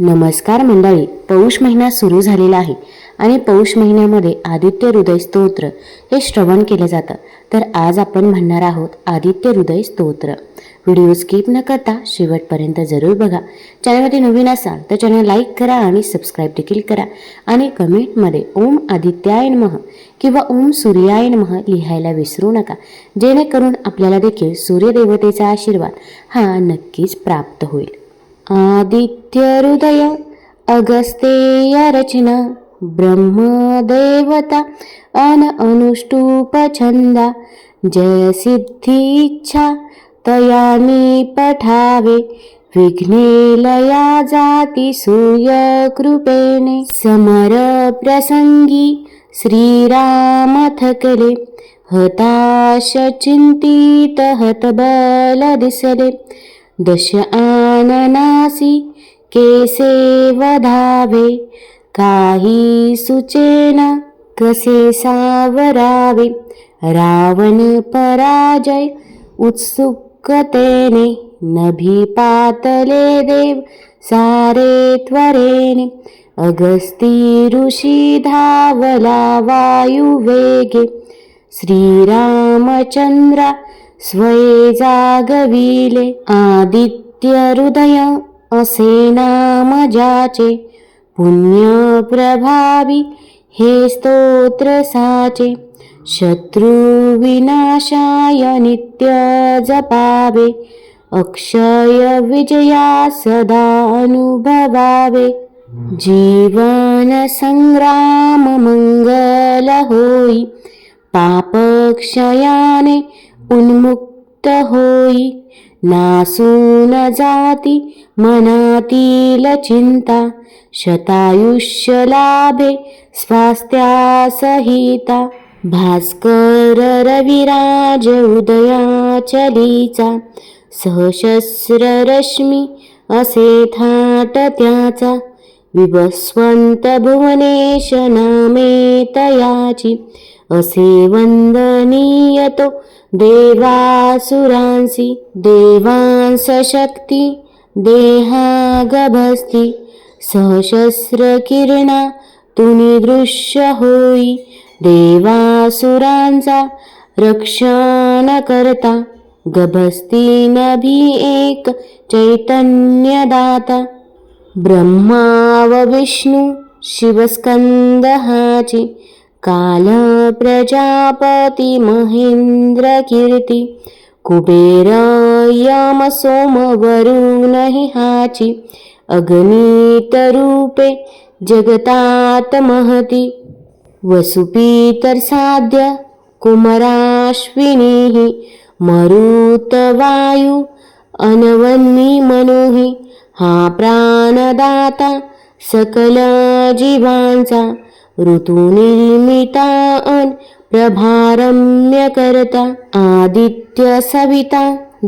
नमस्कार मंडळी, पौष महिना सुरू झालेला आहे आणि पौष महिन्यामध्ये आदित्य हृदय स्तोत्र हे श्रवण केलं जातं. तर आज आपण म्हणणार आहोत आदित्य हृदय स्तोत्र. व्हिडिओ स्किप न करता शेवटपर्यंत जरूर बघा. चॅनलमध्ये नवीन असाल तर चॅनल लाईक करा आणि सबस्क्राईब देखील करा आणि कमेंटमध्ये ओम आदित्याय नमः किंवा ओम सूर्याय नमः लिहायला विसरू नका, जेणेकरून आपल्याला देखील सूर्यदेवतेचा आशीर्वाद हा नक्कीच प्राप्त होईल. आदित्य हृदय अगस्तेय रचना ब्रह्मदेवता अनुष्टुप छंदा जय सिद्धी इच्छा तयानी पठावे विघ्ने लया जाती सूर्य कृपेने समर प्रसंगी श्रीराम थकले हताश चिंतित हतबल दिसले दश आननासी केसे वधावे काही सुचेना कसे सावरावे रावण पराजय उत्सुकतेने नभी पातले देव सारे त्वरेने अगस्ती ऋषी धावला वायू वेगे श्रीरामचंद्रा स्वये जागविले आदित्य हृदय असे नाम ज्याचे पुण्य प्रभावी हे स्तोत्र साचे शत्रु विनाशाय नित्य जपावे अक्षय विजया सदा अनुभवावे जीवन संग्राम मंगल होई पापक्षयाने उन्मुक्त होई नासून जाती मनातील चिंता शतायुष्य लाभे स्वास्थ्यासहिता भास्कर रविराज उदया चलीचा सहस्र रश्मी असे थाट त्याचा विभस्वंत भुवनेश नामे तयाची असे वंदनीय तो देवासुरांसी देवांस शक्ती देहा गभस्ती सहस्र किरणा तुनी दृश्य होई देवासुरांचा रक्षण करता गभस्ती नभी एक चैतन्य दाता ब्रह्मा व विष्णू शिवस्कंद हाची काल प्रजापती महेंद्र कीर्ती कुबेर यम सोम वरुण हाची अगणित रूपे जगतात महती वसुपीतर साध्य कुमराश्विनी मरुत वायू अनवन्नी मनुही हा प्राणदाता सकल जीवांचा ऋतू निर्मिता प्रभारम्य करता आदित्य सविता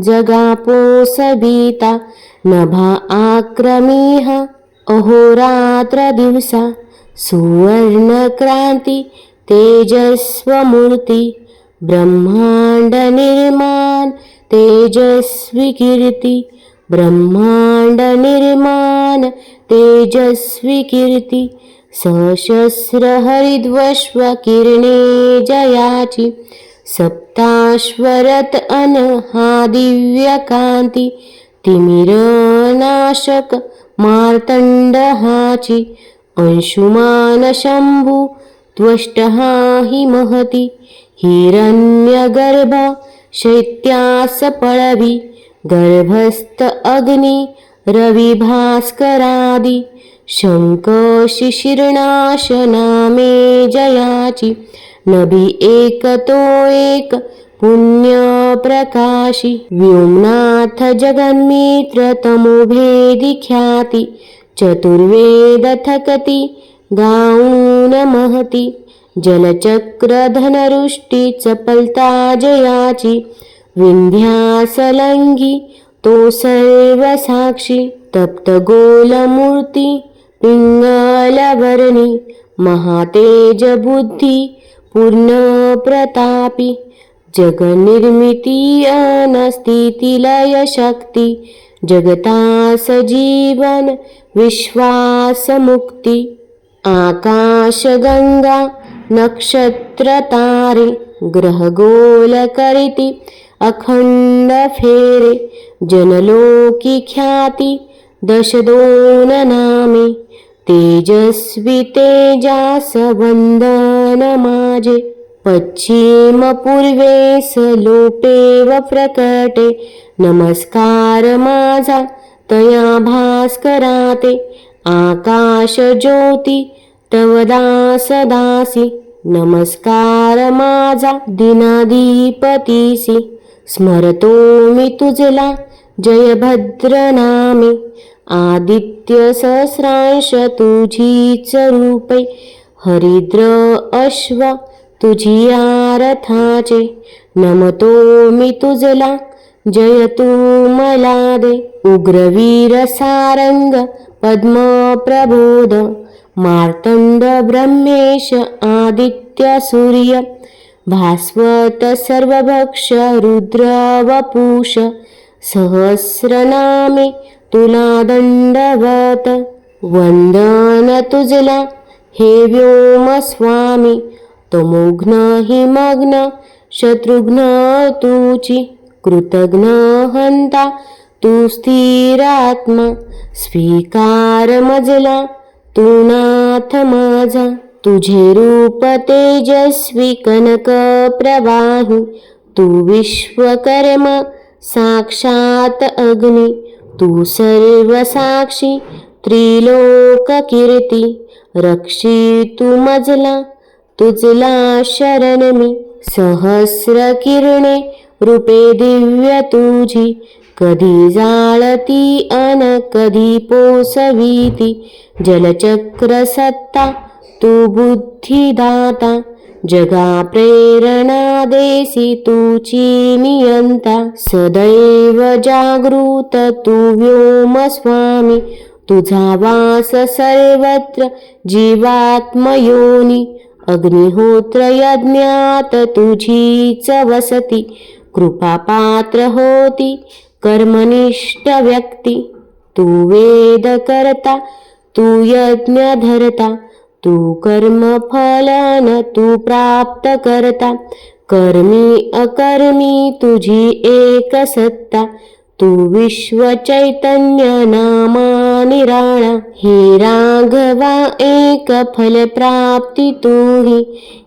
जगापोसविता नभा आक्रमीह अहोरात्र दिवसा सुवर्ण क्रांती तेजस्वमूर्ती ब्रह्मांड निर्माण तेजस्वी कीर्ती ब्रह्मांड निर्माण तेजस्वी कीर्ती सहस्र हरिद्वश्व किरणे जयाची सप्ताश्वरत अन हा दिव्य कांती तिमिर नाशक मार्तंड हाची अंशुमान शंभू त्वष्ट हि महती हिरण्य गर्भ शैत्यास पळवी गर्भस्थ अग्नी रवि भास्करादी शंख शिशिरनाश नामे जयाची नभी एक तो एक पुण्य प्रकाशी व्योमनाथ जगन्मित्र तमोभेदी ख्याती चतुर्वेद थकती गाऊन महती जलचक्र धनरुष्टी चपलता जयाची विंध्यासलंगी तो सर्व साक्षी तप्त गोलमूर्ती पिंगलवर्णी महातेज बुद्धी पूर्ण प्रतापी जगनिर्मिती अनस्थिती लय शक्ती जगतास जीवन विश्वास मुक्ती. आकाश गंगा नक्षत्र तारे ग्रह गोल करीती अखंड फेरे. जनलोकी ख्याती दश दोन नामे तेजस्वी तेजास वंदन माझे. पश्चिम पूर्वेस लोपे व प्रकटे नमस्कार माझा तया भास्कराते. आकाश ज्योती तव दास दासी नमस्कार माझा दिनाधिपतीसी. स्मरतो मी तुझला जय भद्र नामे. आदित्य सहस्रांश तुझीच रूपे हरिद्र अश्व तुझी आरथाचे. नमतो मी तुझला जय तू मला दे. उग्रवीर सारंग पद्म प्रबोध मार्तंड ब्रह्मेश आदित्य सूर्य. भास्वत सर्वभक्ष रुद्र वपुष. सहस्रनामे तुला दंडवत. वंदन तुझला हे व्योम स्वामी. तमोघ्न हिमग्न शत्रुघ्न तुची. कृतघ्न हंता तू स्थिरात्मा. स्वीकार मजला तू नाथ माझा. तुझे रूप तेजस्वी कनक प्रवाही. तू विश्वकर्म साक्षात अग्नी. तू सर्व साक्षी त्रिलोक कीर्ती. रक्षितु मजला तुझला शरण मी. सहस्र किरणे रूपे दिव्य तुझी. कधी जाळती अन कधी पोसविती. जलचक्र सत्ता तू बुद्धिदाता. जगा प्रेरणा देसी तुची नियंता. सदैव जागृत तू व्योम स्वामी. तुझा वास सर्वत्र जीवात्मयोनी. अग्निहोत्र यज्ञात तुझीच वसती. कृपापात्र होती कर्मनिष्ठ व्यक्ती. तू वेद करता तू यज्ञ धरता. तू कर्म फलन तू प्राप्त करता. कर्मी अकर्मी तुझी एक सत्ता. तू विश्व चैतन्य नामा निराळा. हे राघवा एक फल प्राप्ती तूही.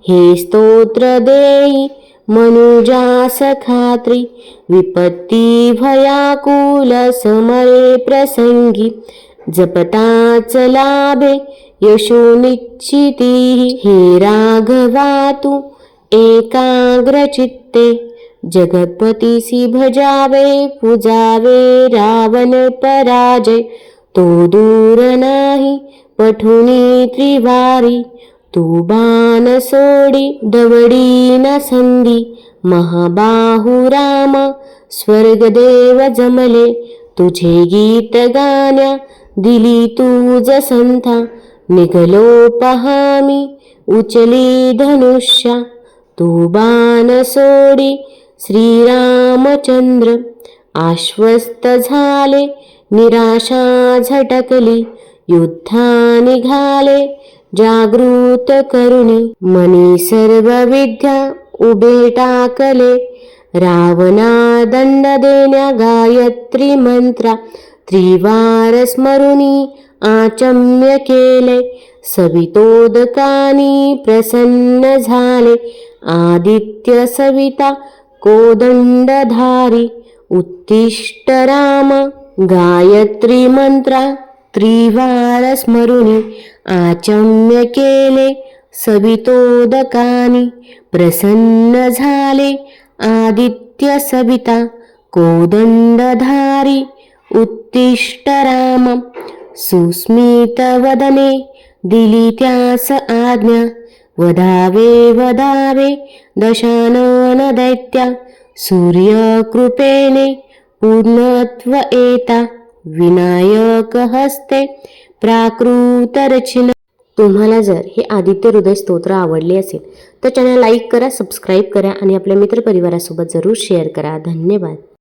हे स्तोत्र देई मनुजास खात्री. विपत्ती भयाकुल समरे प्रसंगी. जपताच लाभे यशो निश्चिती. हे राघवा तू एकाग्र चित्ते. जगत्पतीसी भजावे पूजावे रावण पराजय. तो दूर नाही पठुनी त्रिवारी. तू बाण सोडी दवडी न संधी. महाबाहु राम स्वर्गदेव जमले. तुझे गीत गाण्या दिली तूज संथा. निघलो पहामी उचली धनुष्या. तू बाण सोडी श्रीरामचंद्र. आश्वस्त झाले निराशा झटकली. युद्धा निघाले जागृत करुणी. मनी सर्व विद्या उभे टाकले. रावणा दंड देण्या गायत्री मंत्रा. त्रिवार स्मरुनी आचम्य केले. सवितोदकानी प्रसन्न झाले. आदित्य सविता कोदंडधारी. उत्तिष्ठ राम गायत्री मंत्रा. त्रिवार स्मरुनी आचम्य केले. सवितोदकानी प्रसन्न झाले. आदित्य सविता कोदंडधारी. उत्तिष्ठ राम. सुस्मित वदने दिली त्यास आज्ञा. वधावे वधावे दशानन दैत्या. सूर्य कृपेने पूर्णत्व येता. विनायक हस्ते प्राकृत रचना. तुम्हाला जर हे आदित्य हृदय स्तोत्र आवडले असेल तर चॅनल लाईक करा, सबस्क्राईब करा आणि आपल्या मित्रपरिवारासोबत जरूर शेअर करा. धन्यवाद.